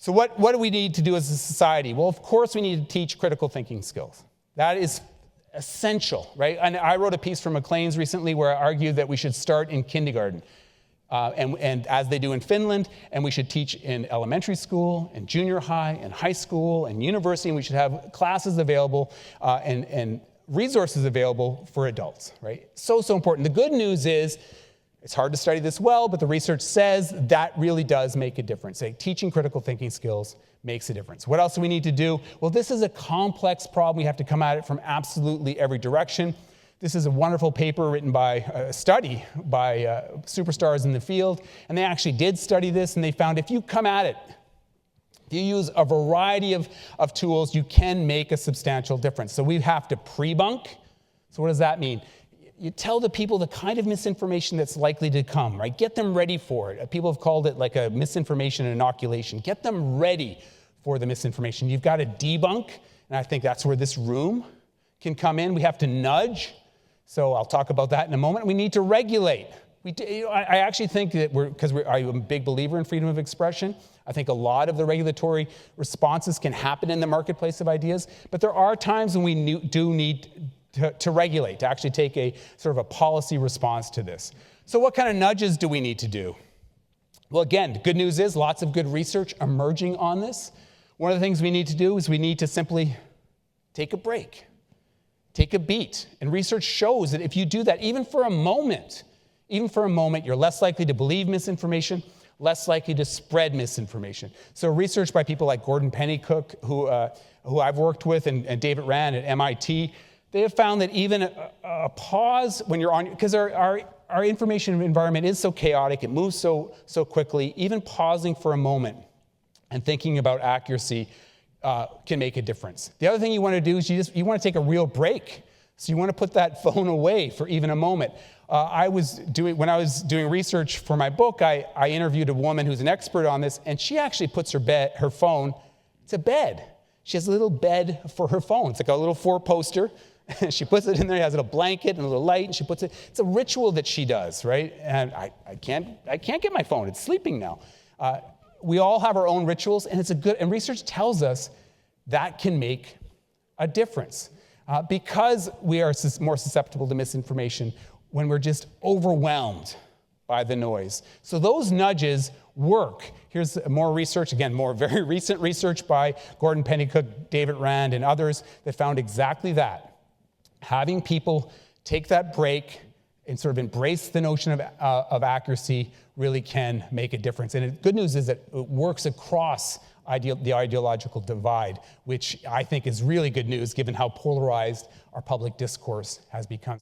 So what do we need to do as a society? Well, of course, we need to teach critical thinking skills. That is essential, right? And I wrote a piece for Maclean's recently where I argued that we should start in kindergarten, and as they do in Finland, and we should teach in elementary school, and junior high, and high school, and university, and we should have classes available and resources available for adults, right? So important. The good news is, it's hard to study this well, but the research says that really does make a difference. Like, teaching critical thinking skills makes a difference. What else do we need to do? Well, this is a complex problem. We have to come at it from absolutely every direction. This is a wonderful paper written by a study by superstars in the field, and they actually did study this, and they found if you come at it, if you use a variety of tools, you can make a substantial difference. So we have to pre-bunk. So what does that mean? You tell the people the kind of misinformation that's likely to come, right? Get them ready for it. People have called it like a misinformation inoculation. Get them ready for the misinformation. You've got to debunk, and I think that's where this room can come in. We have to nudge. So I'll talk about that in a moment. We need to regulate. I actually think that I'm a big believer in freedom of expression. I think a lot of the regulatory responses can happen in the marketplace of ideas, but there are times when we do need to regulate, to actually take a sort of a policy response to this. So what kind of nudges do we need to do? Well, again, the good news is lots of good research emerging on this. One of the things we need to do is we need to simply take a break, take a beat. And research shows that if you do that, even for a moment, you're less likely to believe misinformation, less likely to spread misinformation. So research by people like Gordon Pennycook, who I've worked with, and David Rand at MIT, they have found that even a pause when you're on, because our information environment is so chaotic, it moves so quickly, even pausing for a moment and thinking about accuracy can make a difference. The other thing you want to do is you want to take a real break. So you want to put that phone away for even a moment. When I was doing research for my book, I interviewed a woman who's an expert on this, and she actually puts her phone to bed. She has a little bed for her phone. It's like a little four-poster. She puts it in there, has a blanket and a little light, and she puts it. It's a ritual that she does, right? And I can't get my phone. It's sleeping now. We all have our own rituals, and and research tells us that can make a difference. Because we are more susceptible to misinformation when we're just overwhelmed by the noise. So those nudges work. Here's more research, again, more very recent research by Gordon Pennycook, David Rand, and others that found exactly that. Having people take that break and sort of embrace the notion of accuracy really can make a difference. And the good news is that it works across the ideological divide, which I think is really good news given how polarized our public discourse has become.